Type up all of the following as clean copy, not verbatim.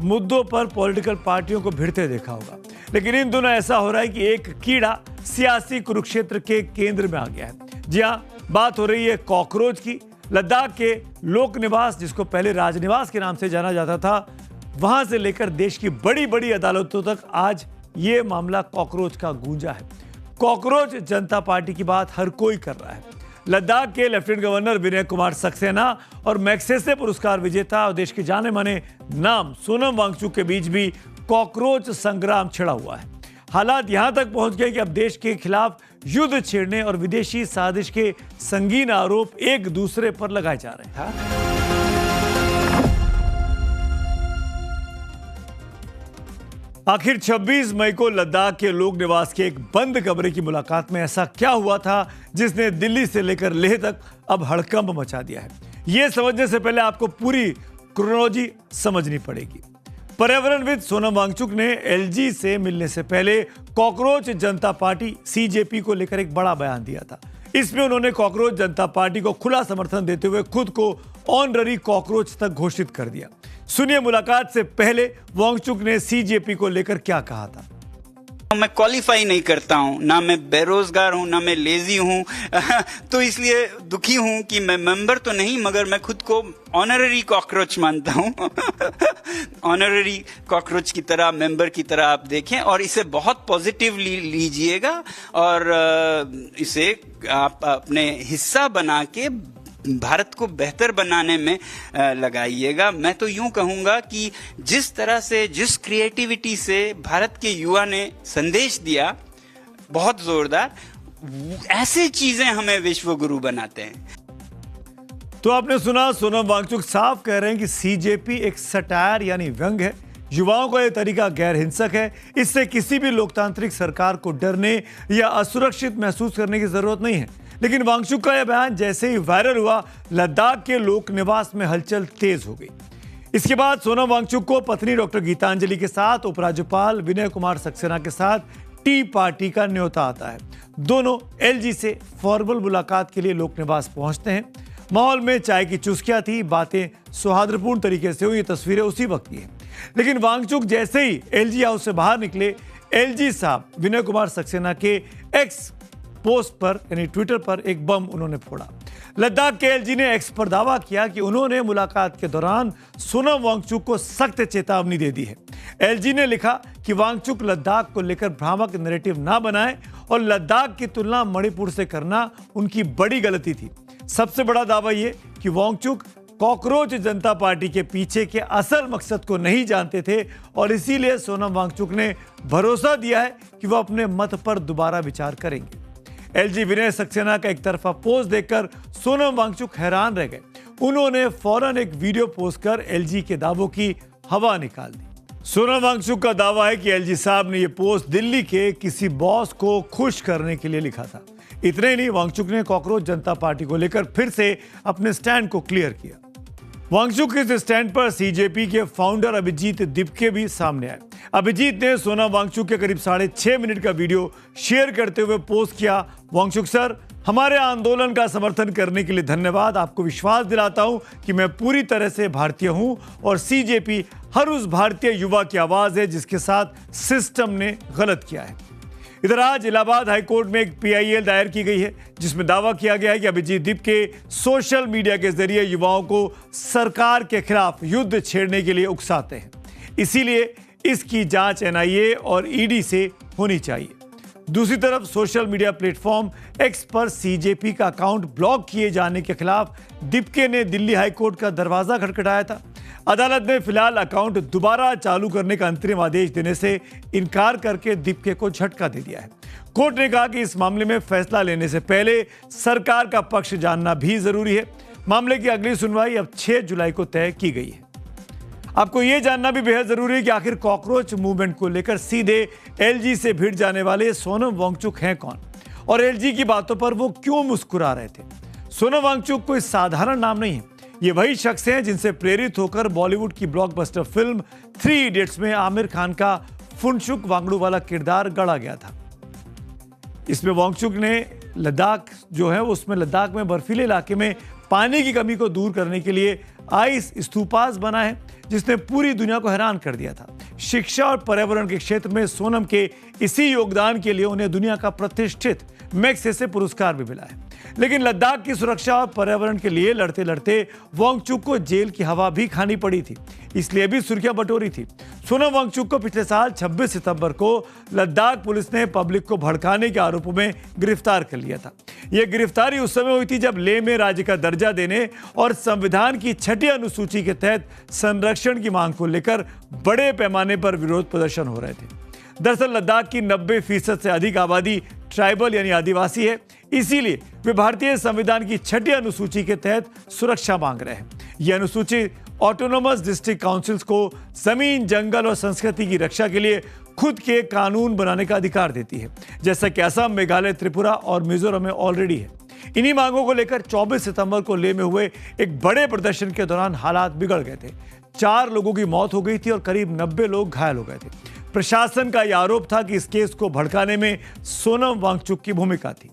मुद्दों पर पॉलिटिकल पार्टियों को भिड़ते देखा होगा, लेकिन इन दिनों ऐसा हो रहा है कि एक कीड़ा सियासी कुरुक्षेत्र के केंद्र में आ गया है। जी हाँ, बात हो रही है कॉकरोच की। लद्दाख के लोक निवास, जिसको पहले राजनिवास के नाम से जाना जाता था, वहां से लेकर देश की बड़ी बड़ी अदालतों तक आज ये मामला कॉकरोच का गूंजा है। कॉकरोच जनता पार्टी की बात हर कोई कर रहा है। लद्दाख के लेफ्टिनेंट गवर्नर विनय कुमार सक्सेना और मैग्सेसे पुरस्कार विजेता और देश के जाने माने नाम सोनम वांगचुक के बीच भी कॉकरोच संग्राम छिड़ा हुआ है। हालात यहां तक पहुंच गए कि अब देश के खिलाफ युद्ध छेड़ने और विदेशी साजिश के संगीन आरोप एक दूसरे पर लगाए जा रहे हैं। आखिर 26 मई को लद्दाख के लोक निवास के एक बंद कमरे की मुलाकात में ऐसा क्या हुआ था जिसने दिल्ली से लेकर लेह तक अब हड़कंप मचा दिया है? यह समझने से पहले आपको पूरी क्रोनोलॉजी समझनी पड़ेगी। पर्यावरणविद सोनम वांगचुक ने एलजी से मिलने से पहले कॉकरोच जनता पार्टी सीजेपी को लेकर एक बड़ा बयान दिया था। इसमें उन्होंने कॉकरोच जनता पार्टी को खुला समर्थन देते हुए खुद को ऑनररी कॉकरोच तक घोषित कर दिया। सुनिए मुलाकात से पहले वांगचुक ने सीजेपी को लेकर क्या कहा था। मैं क्वालिफाई नहीं करता हूं, ना मैं बेरोजगार हूं, ना मैं लेजी हूं तो इसलिए दुखी हूं कि मैं मेंबर तो नहीं, मगर मैं खुद को ऑनररी कॉकरोच मानता हूं ऑनररी कॉकरोच की तरह, मेंबर की तरह आप देखें और इसे बहुत पॉजिटिवली लीजिएगा और इसे आप अपने हिस्सा बना के भारत को बेहतर बनाने में लगाइएगा। मैं तो यूं कहूंगा कि जिस तरह से, जिस क्रिएटिविटी से भारत के युवा ने संदेश दिया, बहुत जोरदार, ऐसे चीजें हमें विश्व गुरु बनाते हैं। तो आपने सुना, सोनम वांगचुक साफ कह रहे हैं कि सीजेपी एक सटायर यानी व्यंग है। युवाओं का यह तरीका गैर हिंसक है। इससे किसी भी लोकतांत्रिक सरकार को डरने या असुरक्षित महसूस करने की जरूरत नहीं है। लेकिन वांगचुक का यह बयान जैसे ही वायरल हुआ, लद्दाख के लोक निवास में हलचल तेज हो गई। इसके बाद सोनम वांगचुक को पत्नी डॉक्टर गीतांजलि के साथ उपराज्यपाल विनय कुमार सक्सेना के साथ टी पार्टी का न्योता आता है। दोनों एलजी से फॉर्मल मुलाकात के लिए लोक निवास पहुंचते हैं। माहौल में चाय की चुस्कियां थी, बातें सौहार्दपूर्ण तरीके से हुई। ये तस्वीरें उसी वक्त की हैं। लेकिन वांगचुक जैसे ही एलजी हाउस से बाहर निकले, एलजी साहब विनय कुमार सक्सेना के एक्स पोस्ट पर यानी ट्विटर पर एक बम उन्होंने फोड़ा। लद्दाख के एलजी ने एक्स पर दावा किया कि उन्होंने मुलाकात के दौरान सोनम वांगचुक को सख्त चेतावनी दे दी है। एलजी ने लिखा कि वांगचुक लद्दाख को लेकर भ्रामक नैरेटिव ना बनाए और लद्दाख की तुलना मणिपुर से करना उनकी बड़ी गलती थी। सबसे बड़ा दावा यह कि वांगचुक कॉकरोच जनता पार्टी के पीछे के असल मकसद को नहीं जानते थे और इसीलिए सोनम वांगचुक ने भरोसा दिया है कि वह अपने मत पर दोबारा विचार करेंगे। एलजी विनय सक्सेना का एक तरफा पोस्ट देखकर सोनम वांगचुक हैरान रह गए। उन्होंने फौरन एक वीडियो पोस्ट कर एलजी के दावों की हवा निकाल दी। सोनम वांगचुक का दावा है कि एलजी साहब ने यह पोस्ट दिल्ली के किसी बॉस को खुश करने के लिए लिखा था। इतने ही नहीं, वांगचुक ने कॉकरोच जनता पार्टी को लेकर फिर से अपने स्टैंड को क्लियर किया। वांगचुक के इस स्टैंड पर सीजेपी के फाउंडर अभिजीत दिपके भी सामने आए। अभिजीत ने सोनम वांगचुक के करीब 6.5 मिनट का वीडियो शेयर करते हुए पोस्ट किया, वांगचुक सर, हमारे आंदोलन का समर्थन करने के लिए धन्यवाद। आपको विश्वास दिलाता हूं कि मैं पूरी तरह से भारतीय हूं और सीजेपी हर उस भारतीय युवा की आवाज है जिसके साथ सिस्टम ने गलत किया है। इधर आज इलाहाबाद हाईकोर्ट में एक पीआईएल दायर की गई है जिसमें दावा किया गया है कि अभिजीत दिपके सोशल मीडिया के जरिए युवाओं को सरकार के खिलाफ युद्ध छेड़ने के लिए उकसाते हैं। इसीलिए इसकी जांच एनआईए और ईडी से होनी चाहिए। दूसरी तरफ सोशल मीडिया प्लेटफॉर्म एक्स पर सीजेपी का अकाउंट ब्लॉक किए जाने के खिलाफ दिपके ने दिल्ली हाईकोर्ट का दरवाजा खटखटाया था। अदालत ने फिलहाल अकाउंट दोबारा चालू करने का अंतरिम आदेश देने से इनकार करके दिपके को झटका दे दिया है। कोर्ट ने कहा कि इस मामले में फैसला लेने से पहले सरकार का पक्ष जानना भी जरूरी है। मामले की अगली सुनवाई अब 6 जुलाई को तय की गई है। आपको यह जानना भी बेहद जरूरी है कि आखिर कॉकरोच मूवमेंट को लेकर सीधे एलजी से भिड़ जाने वाले सोनम वांगचुक हैं कौन और एलजी की बातों पर वो क्यों मुस्कुरा रहे थे। सोनम वांगचुक कोई साधारण नाम नहीं है। ये वही शख्स हैं जिनसे प्रेरित होकर बॉलीवुड की ब्लॉकबस्टर फिल्म 3 इडियट्स में आमिर खान का फुनसुक वांगड़ू वाला किरदार गढ़ा गया था। इसमें वांगचुक ने लद्दाख जो है उसमें लद्दाख में बर्फीले इलाके में पानी की कमी को दूर करने के लिए आइस स्तूपास बना है जिसने पूरी दुनिया को हैरान कर दिया था। शिक्षा और पर्यावरण के क्षेत्र में सोनम के इसी योगदान के लिए उन्हें दुनिया का प्रतिष्ठित मैग्सेसे पुरस्कार भी मिला है। लेकिन लद्दाख की सुरक्षा और पर्यावरण के लिए लड़ते लड़ते वांगचुक को जेल की हवा भी खानी पड़ी थी, इसलिए भी सुर्खियां बटोरी थी। सोनम वांगचुक को पिछले साल 26 सितंबर को लद्दाख पुलिस ने पब्लिक को भड़काने के आरोपों में गिरफ्तार कर लिया था। यह गिरफ्तारी उस समय हुई थी जब लेह में राज्य का दर्जा देने और संविधान की 6ठी अनुसूची के तहत संरक्षण की मांग को लेकर बड़े पैमाने पर विरोध प्रदर्शन हो रहे थे। दरअसल लद्दाख की 90% से अधिक आबादी ट्राइबल यानी आदिवासी है, इसीलिए वे भारतीय संविधान की 6ठी अनुसूची के तहत सुरक्षा मांग रहे हैं। यह अनुसूची ऑटोनोमस डिस्ट्रिक्ट काउंसिल्स को जमीन, जंगल और संस्कृति की रक्षा के लिए खुद के कानून बनाने का अधिकार देती है, जैसा कि असम, मेघालय, त्रिपुरा और मिजोरम में ऑलरेडी है। इन्हीं मांगों को लेकर 24 सितंबर को लेह में हुए एक बड़े प्रदर्शन के दौरान हालात बिगड़ गए थे। 4 लोगों की मौत हो गई थी और करीब 90 लोग घायल हो गए थे। प्रशासन का यह आरोप था कि इस केस को भड़काने में सोनम वांगचुक की भूमिका थी।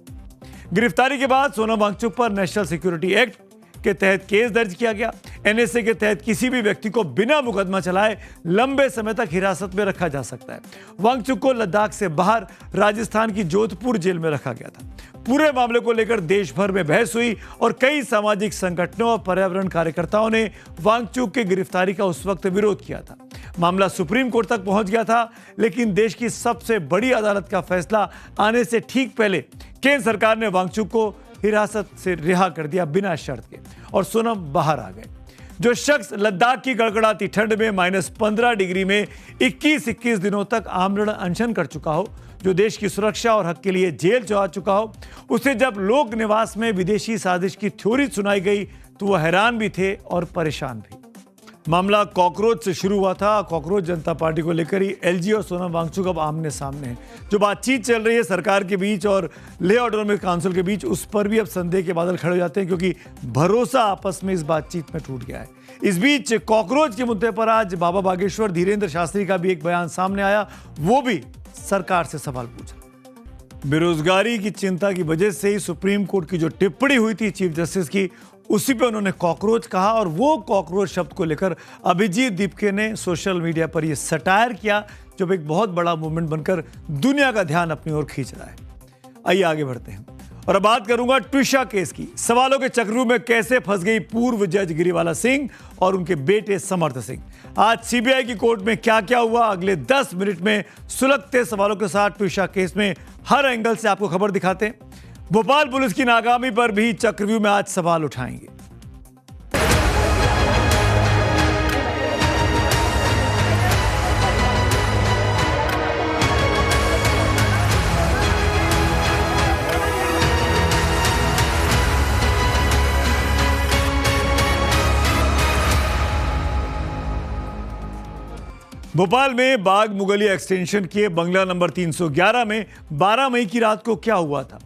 गिरफ्तारी के बाद सोनम वांगचुक पर नेशनल सिक्योरिटी एक्ट के तहत केस दर्ज किया गया। एनएसए के तहत किसी भी व्यक्ति को बिना मुकदमा चलाए लंबे समय तक हिरासत में रखा जा सकता है। वांगचुक को लद्दाख से बाहर राजस्थान की जोधपुर जेल में रखा गया था। पूरे मामले को लेकर देश भर में बहस हुई और कई सामाजिक संगठनों और पर्यावरण कार्यकर्ताओं ने वांगचुक की गिरफ्तारी का उस वक्त विरोध किया था। मामला सुप्रीम कोर्ट तक पहुंच गया था, लेकिन देश की सबसे बड़ी अदालत का फैसला आने से ठीक पहले केंद्र सरकार ने वांगचुक को हिरासत से रिहा कर दिया बिना शर्त के और सोनम बाहर आ गए। जो शख्स लद्दाख की गड़गड़ाती ठंड में -15 डिग्री में 21-21 दिनों तक आमरण अनशन कर चुका हो, जो देश की सुरक्षा और हक के लिए जेल जा चुका हो, उसे जब लोक निवास में विदेशी साजिश की थ्योरी सुनाई गई तो वह हैरान भी थे और परेशान भी। मामला कॉकरोच से शुरू हुआ था। कॉकरोच जनता पार्टी को लेकर ही एलजी और सोनम वांगचुक अब आमने सामने हैं। जो बातचीत चल रही है सरकार के बीच और लेह ऑटोनॉमिक काउंसिल के बीच, उस पर भी अब संदेह के बादल खड़े हो जाते हैं, क्योंकि भरोसा आपस में इस बातचीत में टूट गया है। इस बीच कॉकरोच के मुद्दे पर आज बाबा बागेश्वर धीरेन्द्र शास्त्री का भी एक बयान सामने आया, वो भी सरकार से सवाल पूछा। बेरोजगारी की चिंता की वजह से ही सुप्रीम कोर्ट की जो टिप्पणी हुई थी चीफ जस्टिस की, उसी पे उन्होंने कॉकरोच कहा और वो कॉकरोच शब्द को लेकर अभिजीत दीपके ने सोशल मीडिया पर ये सटायर किया, जो एक बहुत बड़ा मूवमेंट बनकर दुनिया का ध्यान अपनी ओर खींच रहा है। आइए आगे बढ़ते हैं और अब बात करूंगा ट्विशा केस की। सवालों के चक्रव्यूह में कैसे फंस गई पूर्व जज गिरिबाला सिंह और उनके बेटे समर्थ सिंह। आज सीबीआई की कोर्ट में क्या क्या हुआ, अगले 10 मिनट में सुलगते सवालों के साथ ट्विशा केस में हर एंगल से आपको खबर दिखाते हैं। भोपाल पुलिस की नाकामी पर भी चक्रव्यूह में आज सवाल उठाएंगे। भोपाल में बाग मुगलिया एक्सटेंशन के बंगला नंबर 311 में 12 मई की रात को क्या हुआ था?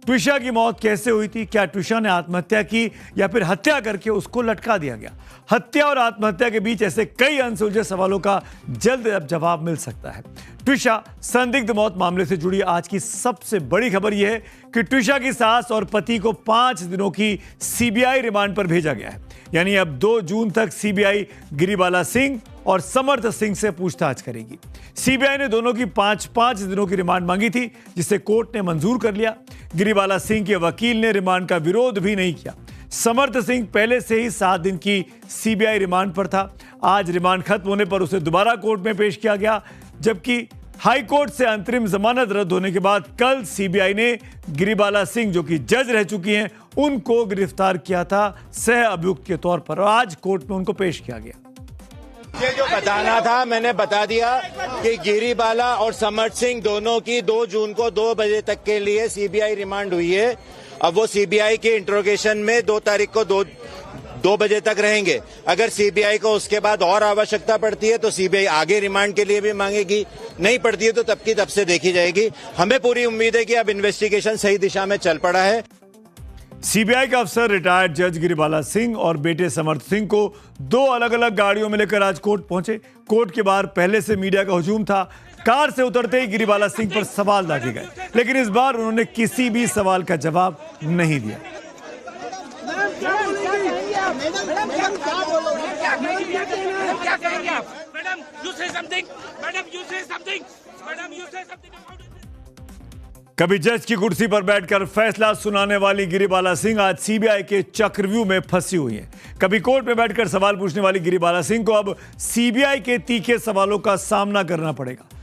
ट्विशा की मौत कैसे हुई थी? क्या ट्विशा ने आत्महत्या की या फिर हत्या करके उसको लटका दिया गया? हत्या और आत्महत्या के बीच ऐसे कई अनसुलझे सवालों का जल्द अब जवाब मिल सकता है। ट्विशा संदिग्ध मौत मामले से जुड़ी आज की सबसे बड़ी खबर यह है कि ट्विशा की सास और पति को 5 दिनों की सीबीआई रिमांड पर भेजा गया है। यानी अब 2 जून तक सीबीआई गिरिबाला सिंह और समर्थ सिंह से पूछताछ करेगी। सीबीआई ने दोनों की 5-5 दिनों की रिमांड मांगी थी, जिसे कोर्ट ने मंजूर कर लिया। गिरिबाला सिंह के वकील ने रिमांड का विरोध भी नहीं किया। समर्थ सिंह पहले से ही 7 दिन की सीबीआई रिमांड पर था। आज रिमांड खत्म होने पर उसे दोबारा कोर्ट में पेश किया गया, जबकि हाई कोर्ट से अंतरिम जमानत रद्द होने के बाद कल सीबीआई ने गिरिबाला सिंह, जो कि जज रह चुकी हैं, उनको गिरफ्तार किया था सह अभियुक्त के तौर पर और आज कोर्ट में उनको पेश किया गया। ये जो बताना था मैंने बता दिया कि गिरिबाला और समर्थ सिंह दोनों की 2 जून को 2 बजे तक के लिए सीबीआई रिमांड हुई है। अब वो सीबीआई के इंट्रोगेशन में 2 तारीख को 2 बजे तक रहेंगे। अगर सीबीआई को उसके बाद और आवश्यकता पड़ती है तो सीबीआई आगे रिमांड के लिए भी मांगेगी, नहीं पड़ती है तो तब की तब से देखी जाएगी। हमें पूरी उम्मीद है कि अब इन्वेस्टिगेशन सही दिशा में चल पड़ा है। सीबीआई का अफसर रिटायर्ड जज गिरिबाला सिंह और बेटे समर्थ सिंह को 2 अलग अलग गाड़ियों में लेकर आज कोर्ट पहुंचे। कोर्ट के बाहर पहले से मीडिया का हुजूम था। कार से उतरते ही गिरिबाला सिंह पर सवाल दागे गए, लेकिन इस बार उन्होंने किसी भी सवाल का जवाब नहीं दिया। मैडम क्या कहेंगे आप? मैडम यू से समथिंग, मैडम यू से समथिंग, मैडम यू से समथिंग। कभी जज की कुर्सी पर बैठकर फैसला सुनाने वाली गिरिबाला सिंह आज सीबीआई के चक्रव्यूह में फंसी हुई हैं। कभी कोर्ट में बैठकर सवाल पूछने वाली गिरिबाला सिंह को अब सीबीआई के तीखे सवालों का सामना करना पड़ेगा।